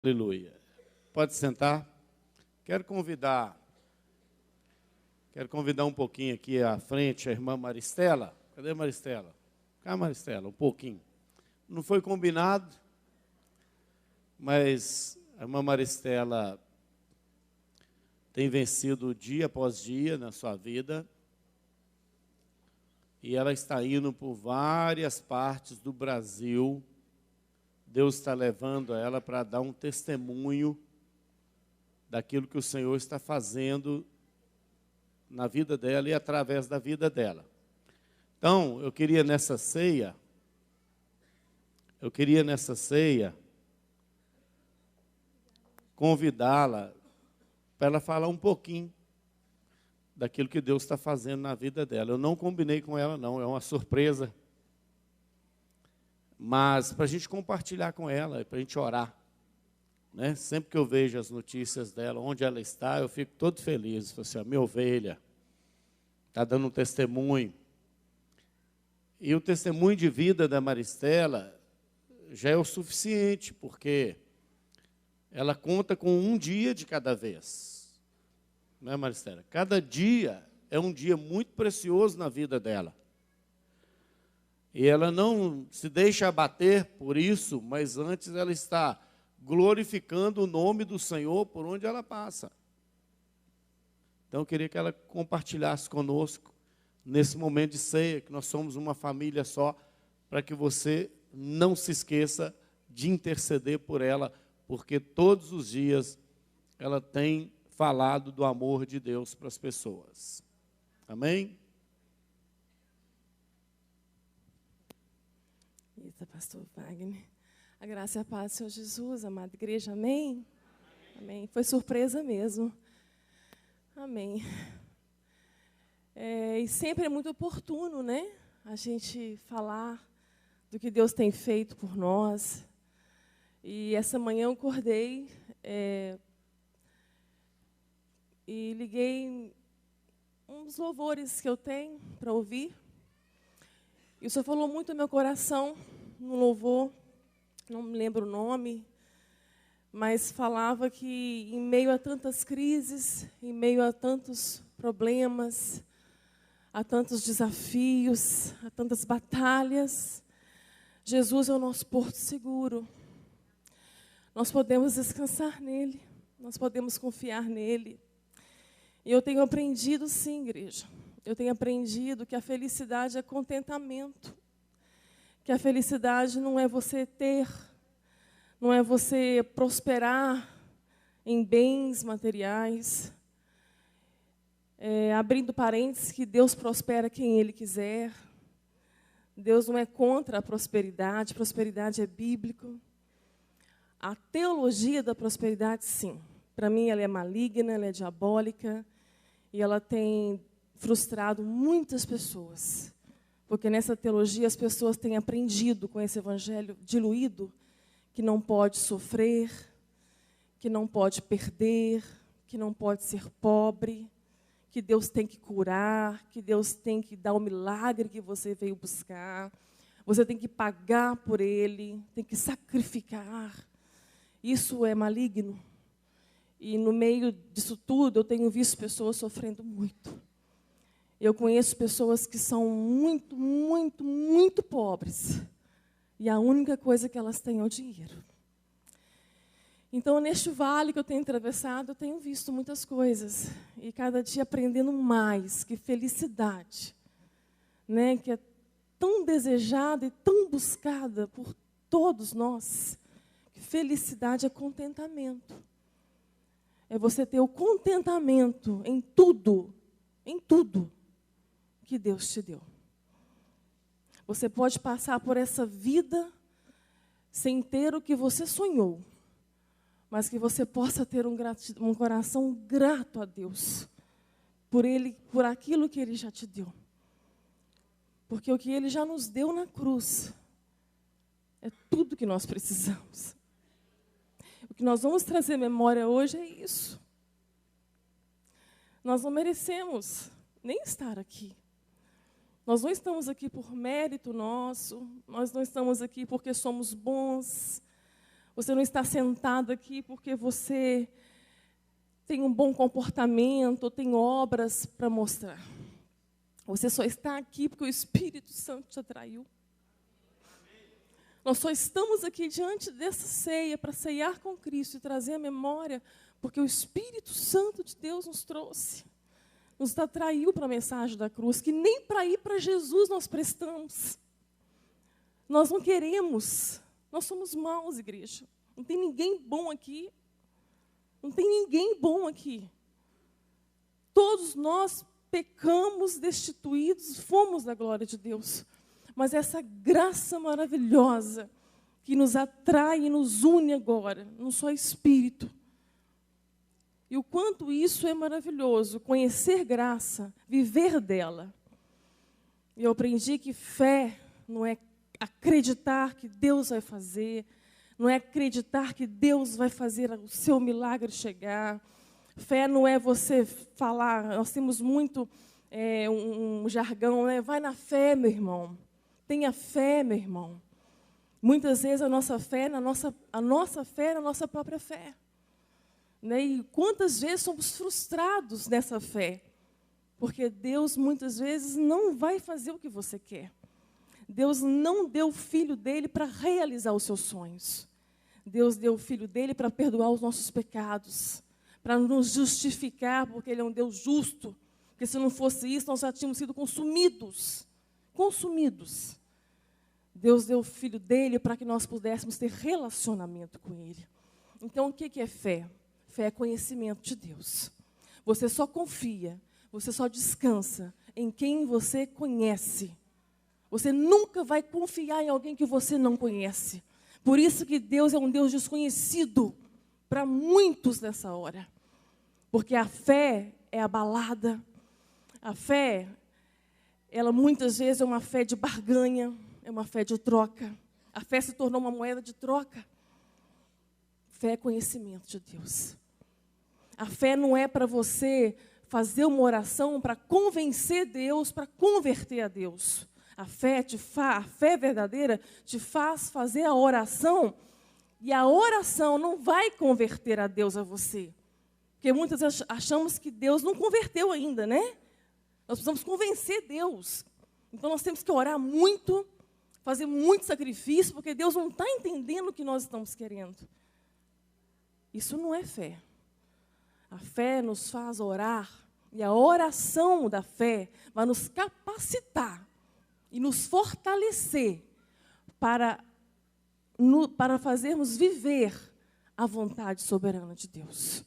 Aleluia. Pode sentar. Quero convidar um pouquinho aqui à frente a irmã Maristela. Cadê a Maristela? Cá, Maristela, um pouquinho. Não foi combinado, mas a irmã Maristela tem vencido dia após dia na sua vida. E ela está indo por várias partes do Brasil. Deus está levando ela para dar um testemunho daquilo que o Senhor está fazendo na vida dela e através da vida dela. Então, eu queria nessa ceia convidá-la para ela falar um pouquinho daquilo que Deus está fazendo na vida dela. Eu não combinei com ela, não, é uma surpresa. Mas para a gente compartilhar com ela, para a gente orar. Né? Sempre que eu vejo as notícias dela, onde ela está, eu fico todo feliz. Falo assim, a minha ovelha está dando um testemunho. E o testemunho de vida da Maristela já é o suficiente, porque ela conta com um dia de cada vez. Não é, Maristela? Cada dia é um dia muito precioso na vida dela. E ela não se deixa abater por isso, mas antes ela está glorificando o nome do Senhor por onde ela passa. Então eu queria que ela compartilhasse conosco nesse momento de ceia, que nós somos uma família só, para que você não se esqueça de interceder por ela, porque todos os dias ela tem falado do amor de Deus para as pessoas. Amém? Eita, pastor Wagner. A graça e a paz do Senhor Jesus, amada igreja, amém? Amém. Foi surpresa mesmo. Amém. E sempre é muito oportuno, né? A gente falar do que Deus tem feito por nós. E essa manhã eu acordei e liguei uns louvores que eu tenho para ouvir. E o Senhor falou muito no meu coração, no louvor, não me lembro o nome, mas falava que em meio a tantas crises, em meio a tantos problemas, a tantos desafios, a tantas batalhas, Jesus é o nosso porto seguro. Nós podemos descansar nele, nós podemos confiar nele. E eu tenho aprendido, sim, igreja, eu tenho aprendido que a felicidade é contentamento. Que a felicidade não é você ter, não é você prosperar em bens materiais. Abrindo parênteses, que Deus prospera quem Ele quiser. Deus não é contra a prosperidade é bíblico. A teologia da prosperidade, sim. Para mim, ela é maligna, ela é diabólica, e ela tem frustrado muitas pessoas. Porque nessa teologia as pessoas têm aprendido com esse evangelho diluído que não pode sofrer, que não pode perder, que não pode ser pobre, que Deus tem que curar, que Deus tem que dar o milagre que você veio buscar. Você tem que pagar por ele, tem que sacrificar. Isso é maligno. E no meio disso tudo eu tenho visto pessoas sofrendo muito. Eu conheço pessoas que são muito, muito, muito pobres. E a única coisa que elas têm é o dinheiro. Então, neste vale que eu tenho atravessado, eu tenho visto muitas coisas. E cada dia aprendendo mais. Que felicidade, né, que é tão desejada e tão buscada por todos nós. Que felicidade é contentamento. É você ter o contentamento em tudo que Deus te deu. Você pode passar por essa vida sem ter o que você sonhou, mas que você possa ter um coração grato a Deus por aquilo que Ele já te deu. Porque o que Ele já nos deu na cruz é tudo que nós precisamos. O que nós vamos trazer memória hoje é isso. Nós não merecemos nem estar aqui. Nós não estamos aqui por mérito nosso, nós não estamos aqui porque somos bons. Você não está sentado aqui porque você tem um bom comportamento, ou tem obras para mostrar. Você só está aqui porque o Espírito Santo te atraiu. Nós só estamos aqui diante dessa ceia para ceiar com Cristo e trazer a memória, porque o Espírito Santo de Deus nos trouxe. Nos atraiu para a mensagem da cruz, que nem para ir para Jesus nós prestamos. Nós não queremos. Nós somos maus, igreja. Não tem ninguém bom aqui. Não tem ninguém bom aqui. Todos nós pecamos, destituídos, fomos da glória de Deus. Mas essa graça maravilhosa que nos atrai e nos une agora, num só Espírito. E o quanto isso é maravilhoso, conhecer graça, viver dela. E eu aprendi que fé não é acreditar que Deus vai fazer, não é acreditar que Deus vai fazer o seu milagre chegar. Fé não é você falar, nós temos muito um jargão, né? Vai na fé, meu irmão. Tenha fé, meu irmão. Muitas vezes a nossa fé é na nossa própria fé. Né? E quantas vezes somos frustrados nessa fé? Porque Deus, muitas vezes, não vai fazer o que você quer. Deus não deu o Filho dele para realizar os seus sonhos. Deus deu o Filho dele para perdoar os nossos pecados, para nos justificar, porque Ele é um Deus justo. Porque se não fosse isso, nós já tínhamos sido consumidos. Consumidos. Deus deu o Filho dele para que nós pudéssemos ter relacionamento com Ele. Então, o que é fé? Fé é conhecimento de Deus. Você só confia, você só descansa em quem você conhece. Você nunca vai confiar em alguém que você não conhece. Por isso que Deus é um Deus desconhecido para muitos nessa hora. Porque a fé é abalada. A fé, ela muitas vezes é uma fé de barganha, é uma fé de troca. A fé se tornou uma moeda de troca. Fé é conhecimento de Deus. A fé não é para você fazer uma oração para convencer Deus, para converter a Deus. A fé verdadeira te faz fazer a oração, e a oração não vai converter a Deus a você. Porque muitas vezes achamos que Deus não converteu ainda, né? Nós precisamos convencer Deus. Então nós temos que orar muito, fazer muito sacrifício, porque Deus não está entendendo o que nós estamos querendo. Isso não é fé. A fé nos faz orar, e a oração da fé vai nos capacitar e nos fortalecer para fazermos viver a vontade soberana de Deus.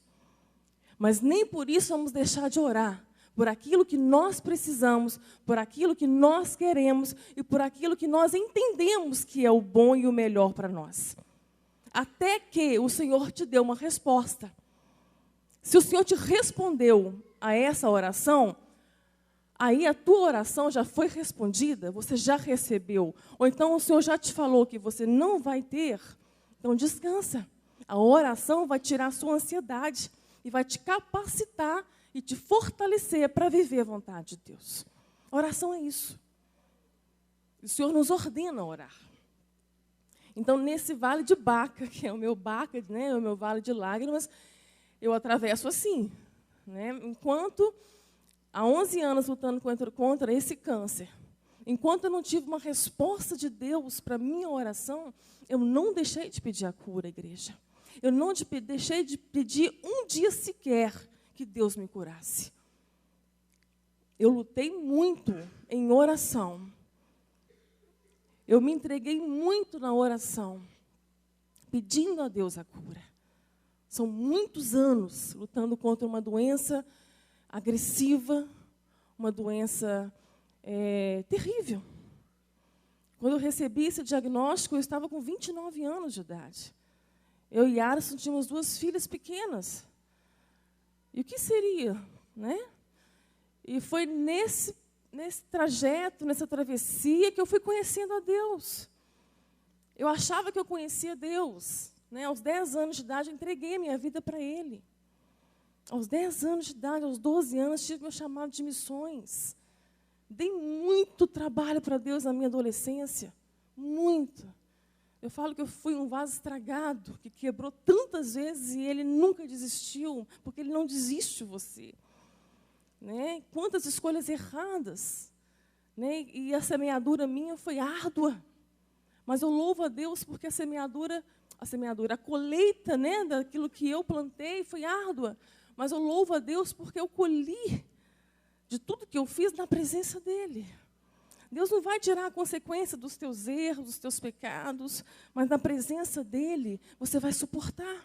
Mas nem por isso vamos deixar de orar por aquilo que nós precisamos, por aquilo que nós queremos e por aquilo que nós entendemos que é o bom e o melhor para nós. Até que o Senhor te deu uma resposta. Se o Senhor te respondeu a essa oração, aí a tua oração já foi respondida, você já recebeu. Ou então o Senhor já te falou que você não vai ter, então descansa. A oração vai tirar a sua ansiedade e vai te capacitar e te fortalecer para viver a vontade de Deus. A oração é isso. O Senhor nos ordena a orar. Então, nesse vale de Baca, que é o meu Baca, né, é o meu vale de lágrimas, eu atravesso assim. Né? Enquanto, há 11 anos lutando contra esse câncer, enquanto eu não tive uma resposta de Deus para a minha oração, eu não deixei de pedir a cura, igreja. Eu não deixei de pedir um dia sequer que Deus me curasse. Eu lutei muito em oração. Eu me entreguei muito na oração, pedindo a Deus a cura. São muitos anos lutando contra uma doença agressiva, uma doença terrível. Quando eu recebi esse diagnóstico, eu estava com 29 anos de idade. Eu e Arson tínhamos 2 filhas pequenas. E o que seria, né? E foi nesse trajeto, nessa travessia, que eu fui conhecendo a Deus. Eu achava que eu conhecia Deus. Né? Aos 10 anos de idade, eu entreguei a minha vida para Ele. Aos 10 anos de idade, aos 12 anos, tive meu chamado de missões. Dei muito trabalho para Deus na minha adolescência. Muito. Eu falo que eu fui um vaso estragado, que quebrou tantas vezes e ele nunca desistiu, porque ele não desiste de você. Né? Quantas escolhas erradas. Né? E a semeadura minha foi árdua. Mas eu louvo a Deus porque a colheita, né, daquilo que eu plantei foi árdua. Mas eu louvo a Deus porque eu colhi de tudo que eu fiz na presença dEle. Deus não vai tirar a consequência dos teus erros, dos teus pecados, mas na presença dEle você vai suportar.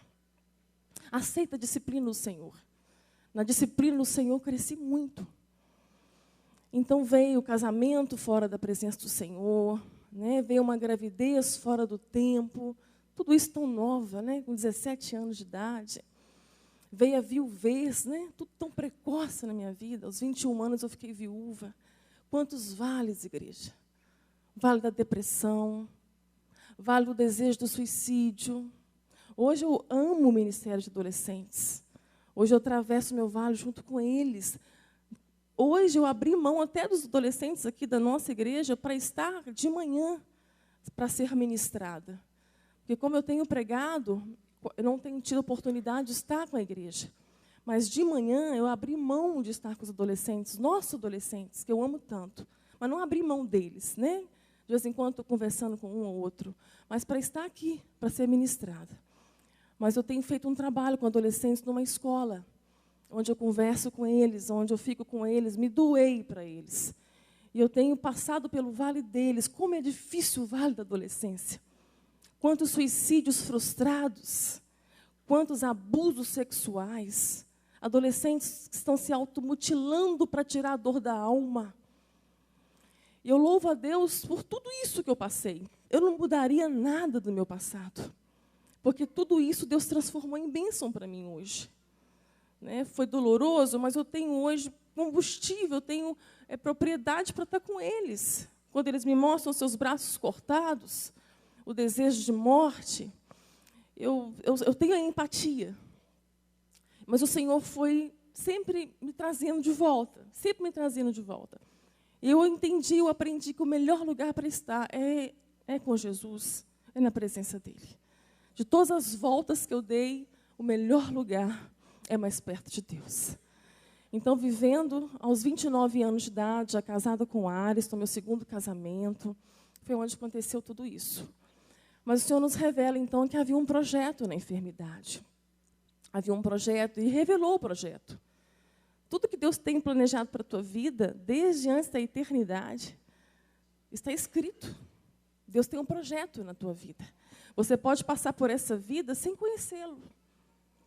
Aceita a disciplina do Senhor. Na disciplina do Senhor eu cresci muito. Então veio o casamento fora da presença do Senhor, né? Veio uma gravidez fora do tempo, tudo isso tão nova, né? Com 17 anos de idade. Veio a viuvez, né? Tudo tão precoce na minha vida. Aos 21 anos eu fiquei viúva. Quantos vales, igreja? Vale da depressão, vale do desejo do suicídio. Hoje eu amo o ministério de adolescentes. Hoje eu atravesso meu vale junto com eles. Hoje eu abri mão até dos adolescentes aqui da nossa igreja para estar de manhã, para ser ministrada. Porque como eu tenho pregado, eu não tenho tido oportunidade de estar com a igreja. Mas de manhã eu abri mão de estar com os adolescentes, nossos adolescentes, que eu amo tanto. Mas não abri mão deles, né? De vez em quando estou conversando com um ou outro. Mas para estar aqui, para ser ministrada. Mas eu tenho feito um trabalho com adolescentes numa escola, onde eu converso com eles, onde eu fico com eles, me doei para eles. E eu tenho passado pelo vale deles. Como é difícil o vale da adolescência. Quantos suicídios frustrados, quantos abusos sexuais, adolescentes que estão se automutilando para tirar a dor da alma. E eu louvo a Deus por tudo isso que eu passei. Eu não mudaria nada do meu passado, porque tudo isso Deus transformou em bênção para mim hoje. Né? Foi doloroso, mas eu tenho hoje combustível, eu tenho propriedade para estar com eles. Quando eles me mostram seus braços cortados, o desejo de morte, eu tenho a empatia. Mas o Senhor foi sempre me trazendo de volta, sempre me trazendo de volta. Eu entendi, eu aprendi que o melhor lugar para estar é com Jesus, é na presença dEle. De todas as voltas que eu dei, o melhor lugar é mais perto de Deus. Então, vivendo aos 29 anos de idade, já casada com Ariston, meu segundo casamento, foi onde aconteceu tudo isso. Mas o Senhor nos revela, então, que havia um projeto na enfermidade. Havia um projeto e revelou o projeto. Tudo que Deus tem planejado para a tua vida, desde antes da eternidade, está escrito. Deus tem um projeto na tua vida. Você pode passar por essa vida sem conhecê-lo,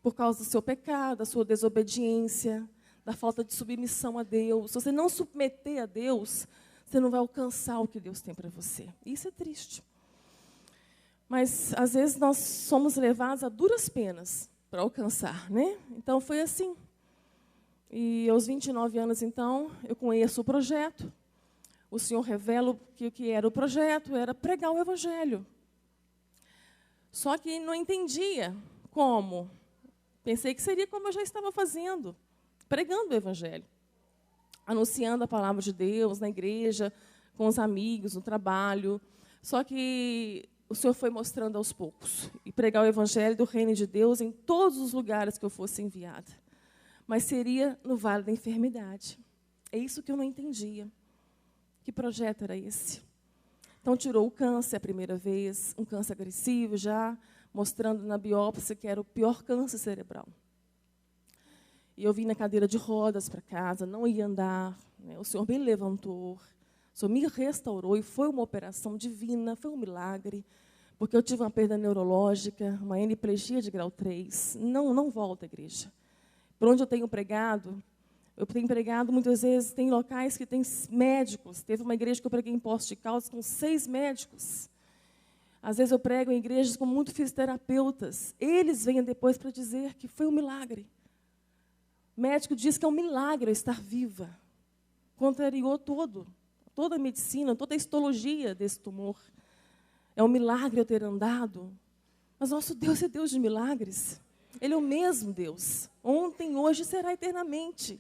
por causa do seu pecado, da sua desobediência, da falta de submissão a Deus. Se você não submeter a Deus, você não vai alcançar o que Deus tem para você. Isso é triste. Mas, às vezes, nós somos levados a duras penas para alcançar, né? Então, foi assim. E aos 29 anos, então, eu conheço o projeto. O Senhor revela que o que era o projeto era pregar o Evangelho. Só que não entendia como. Pensei que seria como eu já estava fazendo, pregando o Evangelho. Anunciando a palavra de Deus na igreja, com os amigos, no trabalho. Só que o Senhor foi mostrando aos poucos. E pregar o Evangelho do Reino de Deus em todos os lugares que eu fosse enviada. Mas seria no vale da enfermidade. É isso que eu não entendia. Que projeto era esse? Então, tirou o câncer a primeira vez, um câncer agressivo já, mostrando na biópsia que era o pior câncer cerebral. E eu vim na cadeira de rodas para casa, não ia andar. Né? O Senhor me levantou, o Senhor me restaurou e foi uma operação divina, foi um milagre, porque eu tive uma perda neurológica, uma hemiplegia de grau 3. Não volto à igreja. Por onde eu tenho pregado muitas vezes, tem locais que tem médicos. Teve uma igreja que eu preguei em Poços de Caldas com 6 médicos. Às vezes eu prego em igrejas com muitos fisioterapeutas. Eles vêm depois para dizer que foi um milagre. O médico diz que é um milagre eu estar viva. Contrariou toda a medicina, toda a histologia desse tumor. É um milagre eu ter andado. Mas nosso Deus é Deus de milagres. Ele é o mesmo Deus. Ontem, hoje e será eternamente.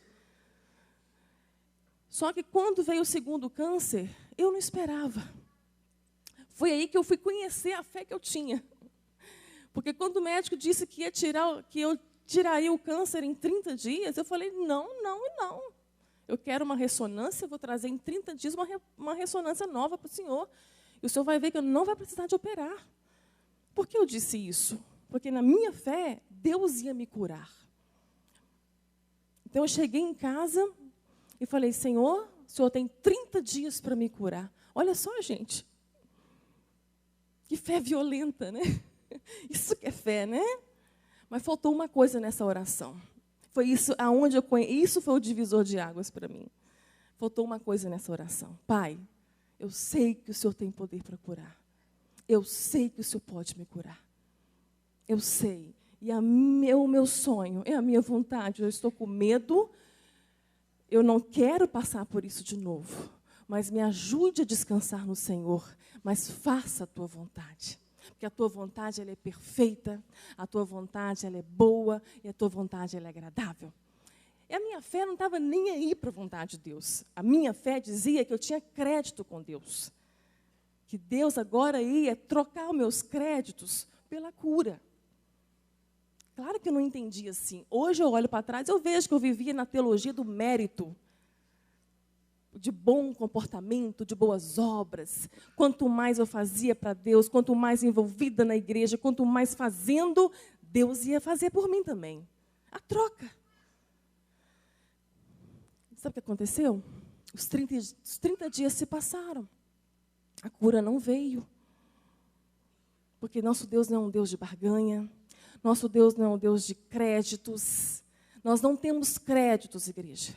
Só que quando veio o segundo câncer, eu não esperava. Foi aí que eu fui conhecer a fé que eu tinha. Porque quando o médico disse que eu tiraria o câncer em 30 dias, eu falei, não. Eu quero uma ressonância, eu vou trazer em 30 dias uma ressonância nova para o senhor. E o senhor vai ver que eu não vai precisar de operar. Por que eu disse isso? Porque na minha fé, Deus ia me curar. Então eu cheguei em casa e falei, Senhor, o senhor tem 30 dias para me curar. Olha só, gente. Que fé violenta, né? Isso que é fé, né? Mas faltou uma coisa nessa oração. Foi isso aonde eu conheci. Isso foi o divisor de águas para mim. Faltou uma coisa nessa oração. Pai, eu sei que o Senhor tem poder para curar. Eu sei que o Senhor pode me curar. Eu sei. E o meu sonho, é a minha vontade. Eu estou com medo. Eu não quero passar por isso de novo. Mas me ajude a descansar no Senhor. Mas faça a tua vontade. Porque a tua vontade ela é perfeita, a tua vontade ela é boa e a tua vontade ela é agradável. E a minha fé não estava nem aí para a vontade de Deus. A minha fé dizia que eu tinha crédito com Deus. Que Deus agora ia trocar os meus créditos pela cura. Claro que eu não entendi assim. Hoje eu olho para trás e eu vejo que eu vivia na teologia do mérito. De bom comportamento, de boas obras. Quanto mais eu fazia para Deus, quanto mais envolvida na igreja, quanto mais fazendo, Deus ia fazer por mim também. A troca. Sabe o que aconteceu? Os 30 dias se passaram. A cura não veio. Porque nosso Deus não é um Deus de barganha. Nosso Deus não é um Deus de créditos. Nós não temos créditos, igreja.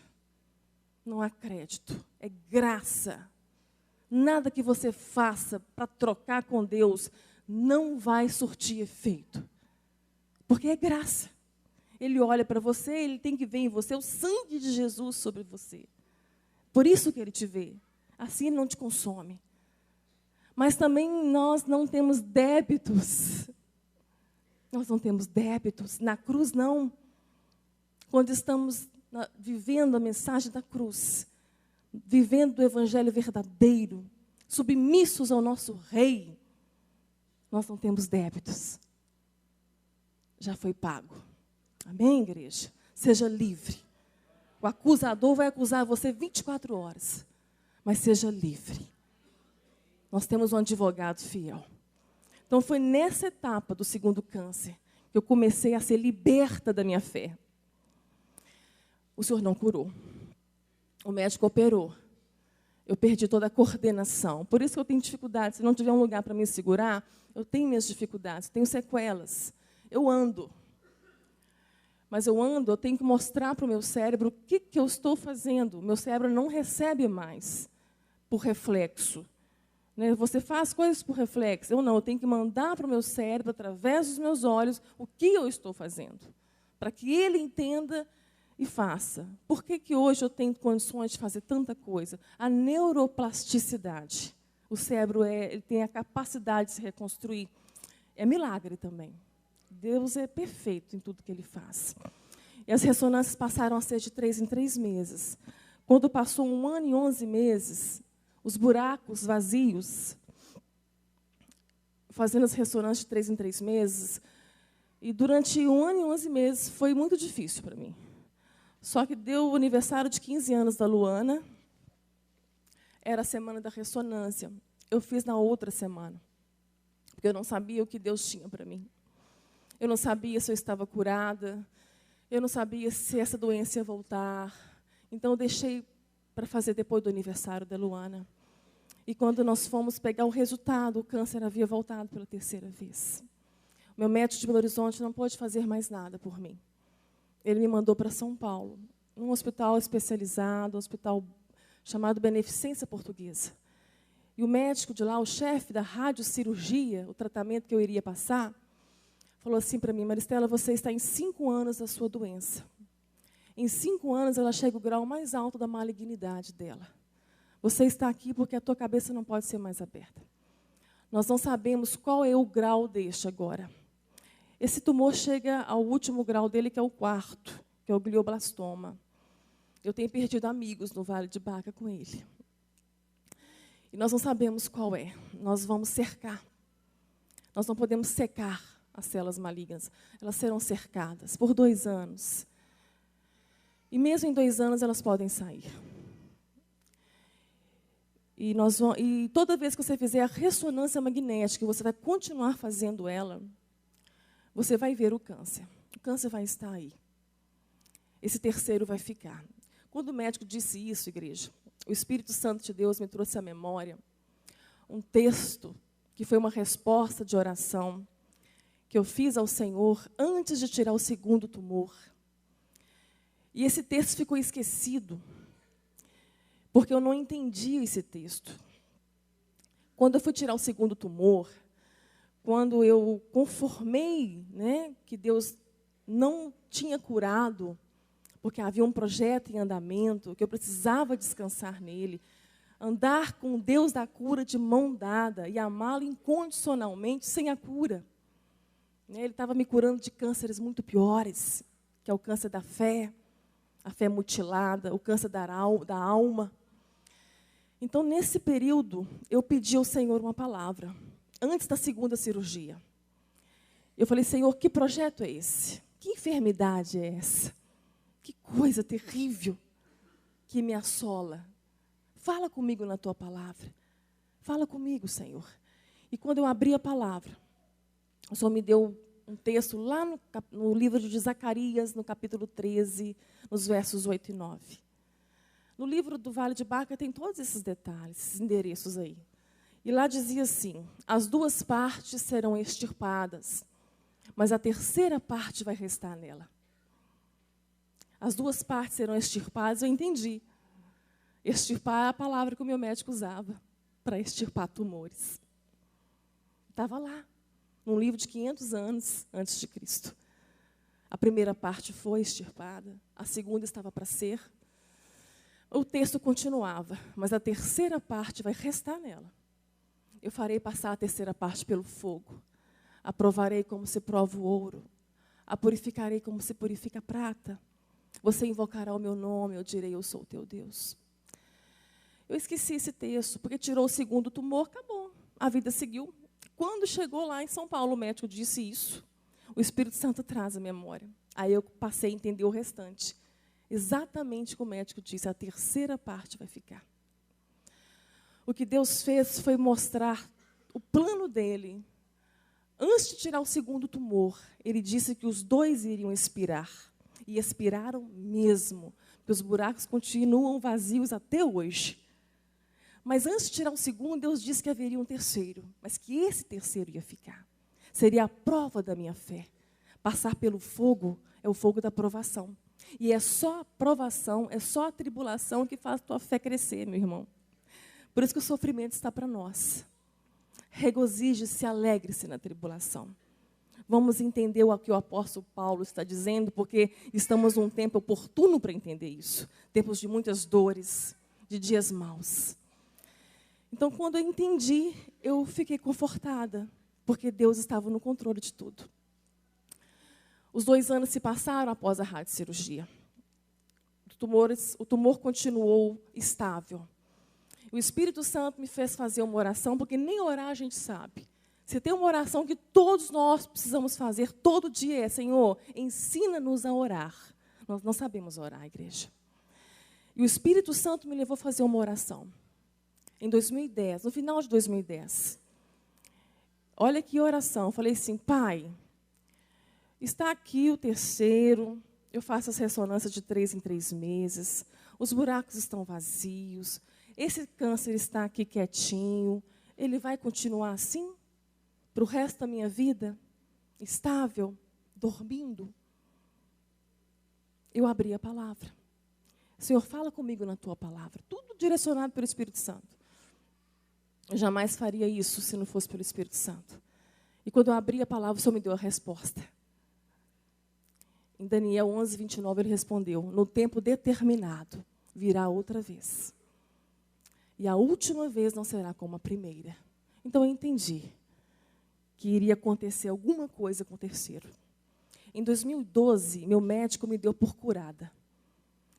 Não há crédito, é graça. Nada que você faça para trocar com Deus não vai surtir efeito. Porque é graça. Ele olha para você, ele tem que ver em você o sangue de Jesus sobre você. Por isso que ele te vê. Assim ele não te consome. Mas também nós não temos débitos. Nós não temos débitos. Na cruz, não. Quando estamos vivendo a mensagem da cruz, vivendo o evangelho verdadeiro, submissos ao nosso rei, nós não temos débitos. Já foi pago. Amém, igreja? Seja livre. O acusador vai acusar você 24 horas, mas seja livre. Nós temos um advogado fiel. Então foi nessa etapa do segundo câncer que eu comecei a ser liberta da minha fé. O Senhor não curou. O médico operou. Eu perdi toda a coordenação. Por isso que eu tenho dificuldade. Se não tiver um lugar para me segurar, eu tenho minhas dificuldades, tenho sequelas. Eu ando. Mas eu tenho que mostrar para o meu cérebro o que eu estou fazendo. O meu cérebro não recebe mais por reflexo. Né? Você faz coisas por reflexo. Eu tenho que mandar para o meu cérebro, através dos meus olhos, o que eu estou fazendo. Para que ele entenda e faça. Por que hoje eu tenho condições de fazer tanta coisa? A neuroplasticidade. O cérebro ele tem a capacidade de se reconstruir. É milagre também. Deus é perfeito em tudo que Ele faz. E as ressonâncias passaram a ser de 3 em 3 meses. Quando passou 1 ano e 11 meses, os buracos vazios, fazendo as ressonâncias de 3 em 3 meses, e durante 1 ano e 11 meses foi muito difícil para mim. Só que deu o aniversário de 15 anos da Luana, era a semana da ressonância. Eu fiz na outra semana, porque eu não sabia o que Deus tinha para mim. Eu não sabia se eu estava curada, eu não sabia se essa doença ia voltar. Então, eu deixei para fazer depois do aniversário da Luana. E quando nós fomos pegar o resultado, o câncer havia voltado pela 3ª vez. O meu médico de Belo Horizonte não pôde fazer mais nada por mim. Ele me mandou para São Paulo, num hospital especializado, um hospital chamado Beneficência Portuguesa. E o médico de lá, o chefe da radiocirurgia, o tratamento que eu iria passar, falou assim para mim: Maristela, você está em 5 anos da sua doença. Em 5 anos, ela chega ao grau mais alto da malignidade dela. Você está aqui porque a tua cabeça não pode ser mais aberta. Nós não sabemos qual é o grau deste agora. Esse tumor chega ao último grau dele, que é o 4º, que é o glioblastoma. Eu tenho perdido amigos no Vale de Baca com ele. E nós não sabemos qual é. Nós vamos cercar. Nós não podemos secar as células malignas. Elas serão cercadas por 2 anos. E mesmo em 2 anos elas podem sair. E toda vez que você fizer a ressonância magnética, você vai continuar fazendo ela, você vai ver o câncer. O câncer vai estar aí. Esse terceiro vai ficar. Quando o médico disse isso, igreja, o Espírito Santo de Deus me trouxe à memória um texto que foi uma resposta de oração que eu fiz ao Senhor antes de tirar o segundo tumor. E esse texto ficou esquecido, porque eu não entendi esse texto. Quando eu fui tirar o segundo tumor, quando eu conformei, que Deus não tinha curado, porque havia um projeto em andamento, que eu precisava descansar nele, andar com o Deus da cura de mão dada e amá-lo incondicionalmente sem a cura. Ele estava me curando de cânceres muito piores, que é o câncer da fé, a fé mutilada, o câncer da alma. Então, nesse período, eu pedi ao Senhor uma palavra, antes da segunda cirurgia. Eu falei, Senhor, que projeto é esse? Que enfermidade é essa? Que coisa terrível que me assola. Fala comigo na tua palavra. Fala comigo, Senhor. E quando eu abri a palavra, o Senhor me deu um texto lá no livro de Zacarias, no capítulo 13, nos versos 8 e 9. No livro do Vale de Baca tem todos esses detalhes, esses endereços aí. E lá dizia assim, as 2 partes serão extirpadas, mas a terceira parte vai restar nela. As 2 partes serão extirpadas, eu entendi. Extirpar é a palavra que o meu médico usava para extirpar tumores. Estava lá, num livro de 500 anos antes de Cristo. A primeira parte foi extirpada, a segunda estava para ser. O texto continuava, mas a terceira parte vai restar nela. Eu farei passar a terceira parte pelo fogo. A provarei como se prova o ouro. A purificarei como se purifica a prata. Você invocará o meu nome, eu direi, eu sou o teu Deus. Eu esqueci esse texto, porque tirou o segundo tumor, acabou. A vida seguiu. Quando chegou lá em São Paulo, o médico disse isso. O Espírito Santo traz a memória. Aí eu passei a entender o restante. Exatamente como o médico disse, a terceira parte vai ficar. O que Deus fez foi mostrar o plano dele. Antes de tirar o segundo tumor, ele disse que os 2 iriam expirar. E expiraram mesmo, porque os buracos continuam vazios até hoje. Mas antes de tirar o segundo, Deus disse que haveria um terceiro, mas que esse terceiro ia ficar. Seria a prova da minha fé. Passar pelo fogo é o fogo da provação. E é só a provação, é só a tribulação que faz a tua fé crescer, meu irmão. Por isso que o sofrimento está para nós. Regozije-se, alegre-se na tribulação. Vamos entender o que o apóstolo Paulo está dizendo, porque estamos num tempo oportuno para entender isso. Tempos de muitas dores, de dias maus. Então, quando eu entendi, eu fiquei confortada, porque Deus estava no controle de tudo. Os 2 anos se passaram após a radiocirurgia. O tumor continuou estável. O Espírito Santo me fez fazer uma oração, porque nem orar a gente sabe. Se tem uma oração que todos nós precisamos fazer todo dia, Senhor, ensina-nos a orar. Nós não sabemos orar, igreja. E o Espírito Santo me levou a fazer uma oração. Em 2010, no final de 2010. Olha que oração. Eu falei assim, Pai, está aqui o terceiro, eu faço as ressonâncias de 3 em 3 meses, os buracos estão vazios, esse câncer está aqui quietinho, ele vai continuar assim? Para o resto da minha vida? Estável? Dormindo? Eu abri a palavra. Senhor, fala comigo na tua palavra. Tudo direcionado pelo Espírito Santo. Eu jamais faria isso se não fosse pelo Espírito Santo. E quando eu abri a palavra, o Senhor me deu a resposta. Em Daniel 11, 29, ele respondeu, no tempo determinado, virá outra vez. E a última vez não será como a primeira. Então eu entendi que iria acontecer alguma coisa com o terceiro. Em 2012, meu médico me deu por curada.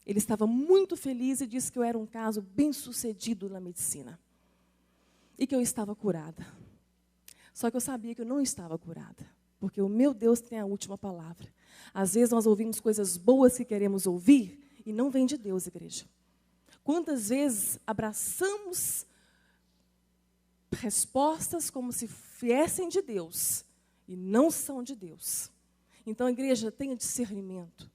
Ele estava muito feliz e disse que eu era um caso bem-sucedido na medicina. e que eu estava curada. Só que eu sabia que eu não estava curada, porque o meu Deus tem a última palavra. Às vezes nós ouvimos coisas boas que queremos ouvir e não vem de Deus, igreja. Quantas vezes abraçamos respostas como se viessem de Deus e não são de Deus. Então, igreja, tenha discernimento.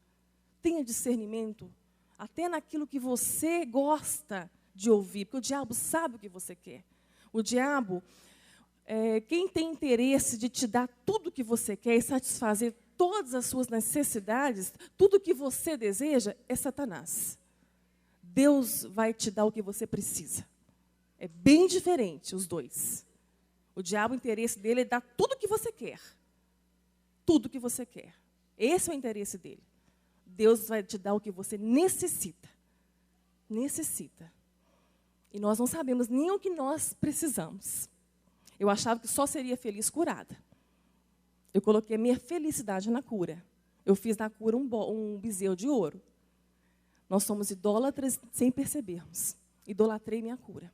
Tenha discernimento até naquilo que você gosta de ouvir, porque o diabo sabe o que você quer. O diabo, quem tem interesse de te dar tudo o que você quer e satisfazer todas as suas necessidades, tudo o que você deseja, é Satanás. Deus vai te dar o que você precisa. É bem diferente os dois. O diabo, o interesse dele é dar tudo o que você quer. Tudo o que você quer. Esse é o interesse dele. Deus vai te dar o que você necessita. Necessita. E nós não sabemos nem o que nós precisamos. Eu achava que só seria feliz curada. Eu coloquei a minha felicidade na cura. Eu fiz da cura um bezerro de ouro. Nós somos idólatras sem percebermos. Idolatrei minha cura.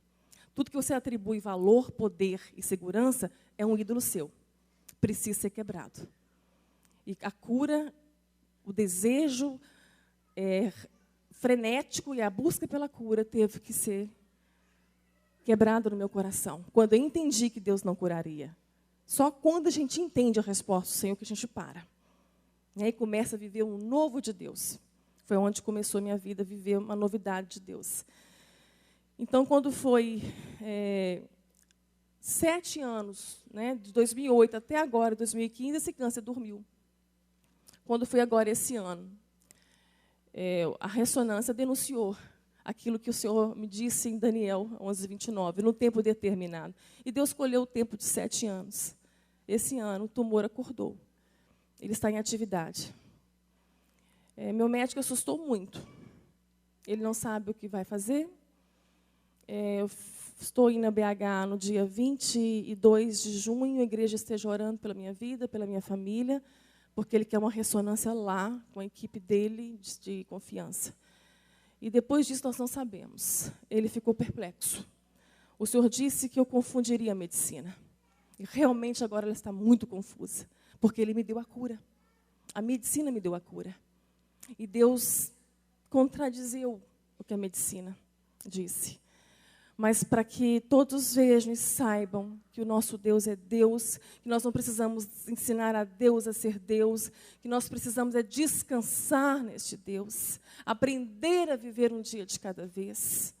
Tudo que você atribui valor, poder e segurança é um ídolo seu. Precisa ser quebrado. E a cura, o desejo frenético e a busca pela cura teve que ser quebrado no meu coração. Quando eu entendi que Deus não curaria. Só quando a gente entende a resposta do Senhor que a gente para. E aí começa a viver um novo de Deus. Foi onde começou a minha vida, viver uma novidade de Deus. Então, quando foi 7 anos, né, de 2008 até agora, 2015, esse câncer dormiu. Quando foi agora esse ano, a ressonância denunciou aquilo que o Senhor me disse em Daniel 11:29, no tempo determinado. E Deus escolheu o tempo de 7 anos. Esse ano, o tumor acordou. Ele está em atividade. Meu médico assustou muito. Ele não sabe o que vai fazer. Eu estou indo a BH no dia 22 de junho. A igreja esteja orando pela minha vida, pela minha família, porque ele quer uma ressonância lá, com a equipe dele de confiança. E depois disso, nós não sabemos. Ele ficou perplexo. O Senhor disse que eu confundiria a medicina. E realmente agora ela está muito confusa, porque Ele me deu a cura. A medicina me deu a cura. E Deus contradizeu o que a medicina disse. Mas para que todos vejam e saibam que o nosso Deus é Deus, que nós não precisamos ensinar a Deus a ser Deus, que nós precisamos descansar neste Deus, aprender a viver um dia de cada vez,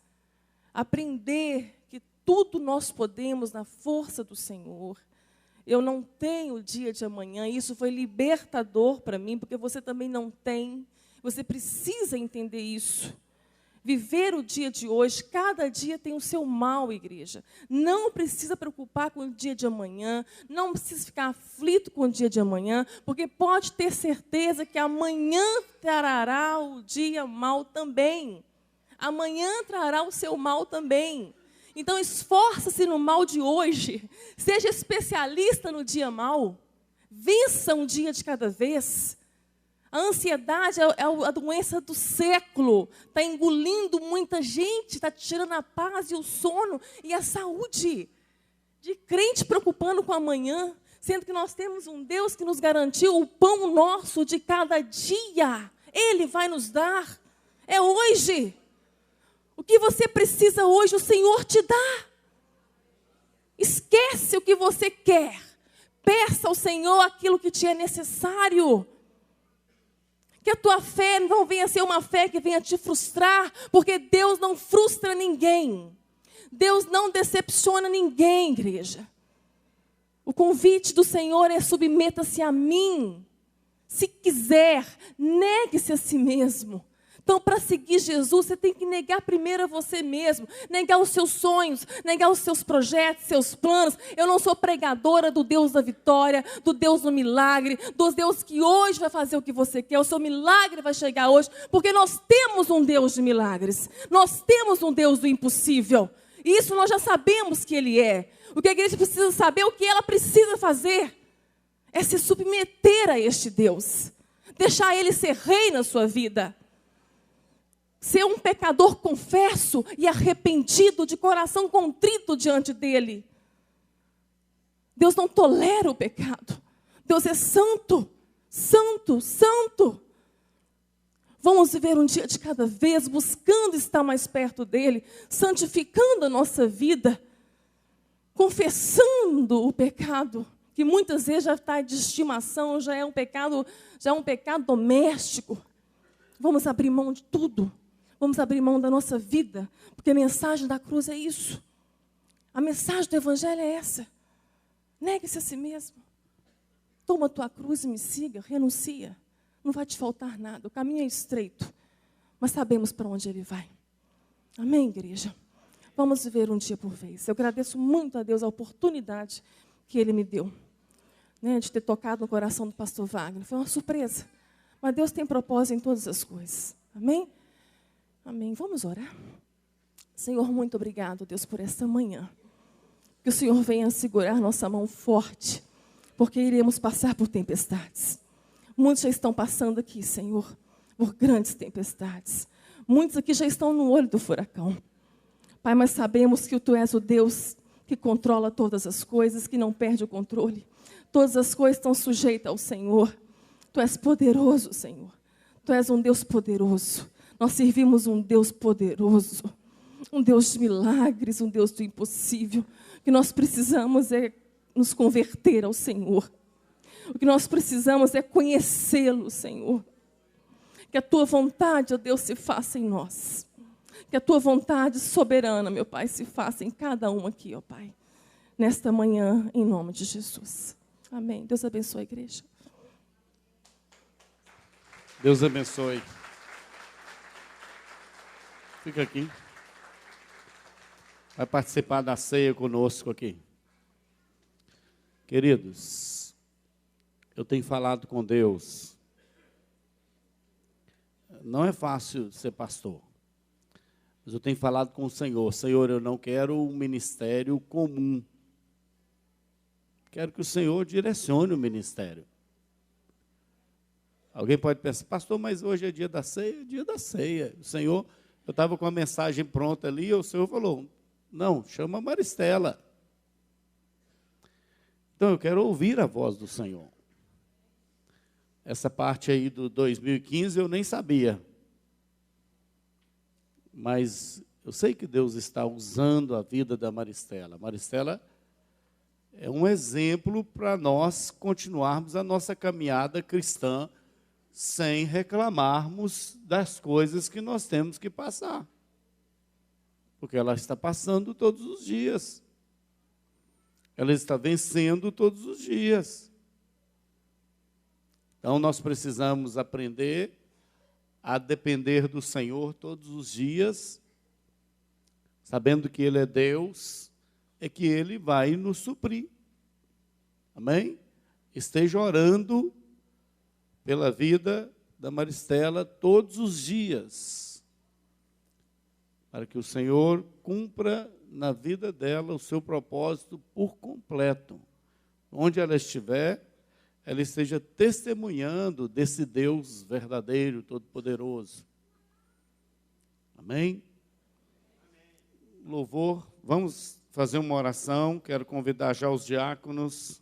aprender que tudo nós podemos na força do Senhor. Eu não tenho o dia de amanhã, isso foi libertador para mim, porque você também não tem, você precisa entender isso. Viver o dia de hoje, cada dia tem o seu mal, igreja. Não precisa preocupar com o dia de amanhã, não precisa ficar aflito com o dia de amanhã, porque pode ter certeza que amanhã trará o dia mal também. Amanhã trará o seu mal também. Então, esforça-se no mal de hoje, seja especialista no dia mal, vença um dia de cada vez. A ansiedade é a doença do século, está engolindo muita gente, está tirando a paz e o sono e a saúde. De crente preocupando com amanhã, sendo que nós temos um Deus que nos garantiu o pão nosso de cada dia. Ele vai nos dar, é hoje. O que você precisa hoje, o Senhor te dá. Esquece o que você quer, peça ao Senhor aquilo que te é necessário. Que a tua fé não venha ser uma fé que venha te frustrar, porque Deus não frustra ninguém. Deus não decepciona ninguém, igreja. O convite do Senhor é: submeta-se a mim. Se quiser, negue-se a si mesmo. Então, para seguir Jesus, você tem que negar primeiro a você mesmo, negar os seus sonhos, negar os seus projetos, seus planos. Eu não sou pregadora do Deus da vitória, do Deus do milagre, do Deus que hoje vai fazer o que você quer. O seu milagre vai chegar hoje, porque nós temos um Deus de milagres. Nós temos um Deus do impossível. E isso nós já sabemos que Ele é. O que a igreja precisa saber, o que ela precisa fazer, é se submeter a este Deus. Deixar Ele ser rei na sua vida. ser um pecador confesso e arrependido, de coração contrito diante dele. Deus não tolera o pecado. Deus é santo, santo, santo. Vamos viver um dia de cada vez, buscando estar mais perto dele, santificando a nossa vida, confessando o pecado, que muitas vezes já está de estimação, já é um pecado doméstico. Vamos abrir mão de tudo. Vamos abrir mão da nossa vida, porque a mensagem da cruz é isso. A mensagem do Evangelho é essa. Negue-se a si mesmo. Toma a tua cruz e me siga, renuncia. Não vai te faltar nada, o caminho é estreito, mas sabemos para onde ele vai. Amém, igreja? Vamos viver um dia por vez. Eu agradeço muito a Deus a oportunidade que ele me deu, né, de ter tocado no coração do pastor Wagner. Foi uma surpresa, mas Deus tem propósito em todas as coisas. Amém? Amém. Vamos orar? Senhor, muito obrigado, Deus, por esta manhã. Que o Senhor venha segurar nossa mão forte, porque iremos passar por tempestades. Muitos já estão passando aqui, Senhor, por grandes tempestades. Muitos aqui já estão no olho do furacão. Pai, mas sabemos que Tu és o Deus que controla todas as coisas, que não perde o controle. Todas as coisas estão sujeitas ao Senhor. Tu és poderoso, Senhor. Tu és um Deus poderoso. Nós servimos um Deus poderoso, um Deus de milagres, um Deus do impossível. O que nós precisamos é nos converter ao Senhor. O que nós precisamos é conhecê-lo, Senhor. Que a Tua vontade, ó Deus, se faça em nós. Que a Tua vontade soberana, meu Pai, se faça em cada um aqui, ó Pai. Nesta manhã, em nome de Jesus. Amém. Deus abençoe a igreja. Deus abençoe. Fica aqui. Vai participar da ceia conosco aqui. Queridos, eu tenho falado com Deus. Não é fácil ser pastor. Mas eu tenho falado com o Senhor. Senhor, eu não quero um ministério comum. Quero que o Senhor direcione o ministério. Alguém pode pensar, pastor, mas hoje é dia da ceia? É dia da ceia. O Senhor, eu estava com a mensagem pronta ali, e o Senhor falou, não, chama a Maristela. Então, eu quero ouvir a voz do Senhor. Essa parte aí do 2015 eu nem sabia. Mas eu sei que Deus está usando a vida da Maristela. A Maristela é um exemplo para nós continuarmos a nossa caminhada cristã sem reclamarmos das coisas que nós temos que passar. Porque ela está passando todos os dias. Ela está vencendo todos os dias. Então, nós precisamos aprender a depender do Senhor todos os dias, sabendo que Ele é Deus, é que Ele vai nos suprir. Amém? Esteja orando pela vida da Maristela todos os dias, para que o Senhor cumpra na vida dela o seu propósito por completo. Onde ela estiver, ela esteja testemunhando desse Deus verdadeiro, todo-poderoso. Amém? Louvor, vamos fazer uma oração. Quero convidar já os diáconos